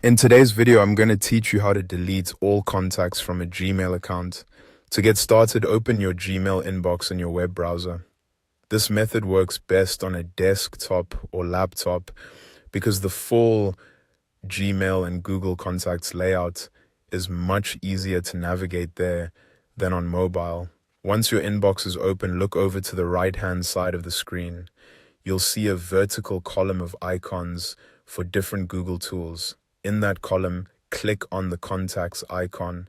In today's video, I'm going to teach you how to delete all contacts from a Gmail account. To get started, open your Gmail inbox in your web browser. This method works best on a desktop or laptop because the full Gmail and Google Contacts layout is much easier to navigate there than on mobile. Once your inbox is open, look over to the right-hand side of the screen. You'll see a vertical column of icons for different Google tools. In that column, click on the Contacts icon.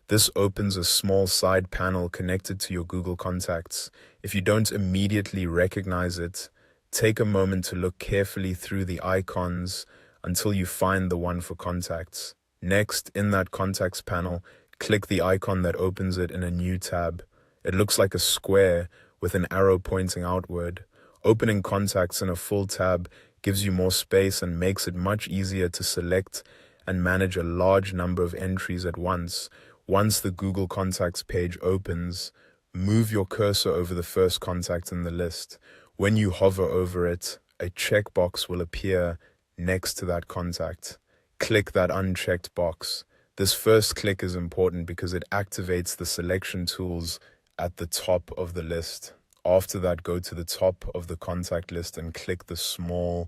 This opens a small side panel connected to your Google Contacts. If you don't immediately recognize it, take a moment to look carefully through the icons until you find the one for Contacts. Next, in that Contacts panel, click the icon that opens it in a new tab. It looks like a square with an arrow pointing outward. Opening Contacts in a full tab gives you more space and makes it much easier to select and manage a large number of entries at once. Once the Google Contacts page opens, move your cursor over the first contact in the list. When you hover over it, a checkbox will appear next to that contact. Click that unchecked box. This first click is important because it activates the selection tools at the top of the list. After that, go to the top of the contact list and click the small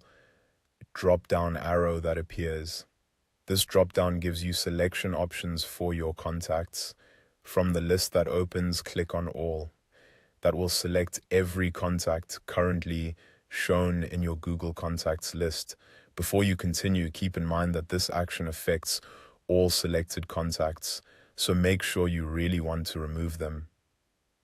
drop-down arrow that appears. This drop-down gives you selection options for your contacts. From the list that opens, click on All. That will select every contact currently shown in your Google Contacts list. Before you continue, keep in mind that this action affects all selected contacts, so make sure you really want to remove them.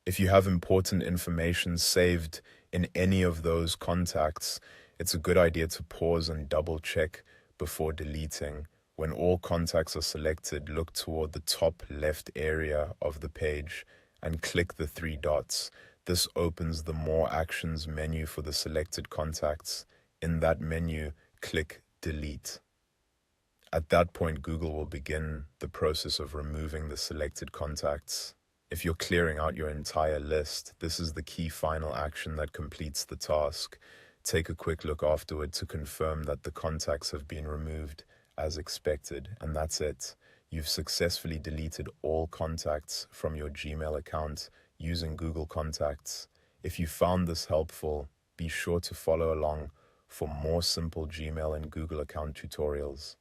If you have important information saved in any of those contacts, it's a good idea to pause and double check before deleting. When all contacts are selected, look toward the top left area of the page and click the three dots. This opens the More Actions menu for the selected contacts. In that menu, click Delete. At that point, Google will begin the process of removing the selected contacts. If you're clearing out your entire list, this is the key final action that completes the task. Take a quick look afterward to confirm that the contacts have been removed as expected, and that's it. You've successfully deleted all contacts from your Gmail account using Google Contacts. If you found this helpful, be sure to follow along for more simple Gmail and Google account tutorials.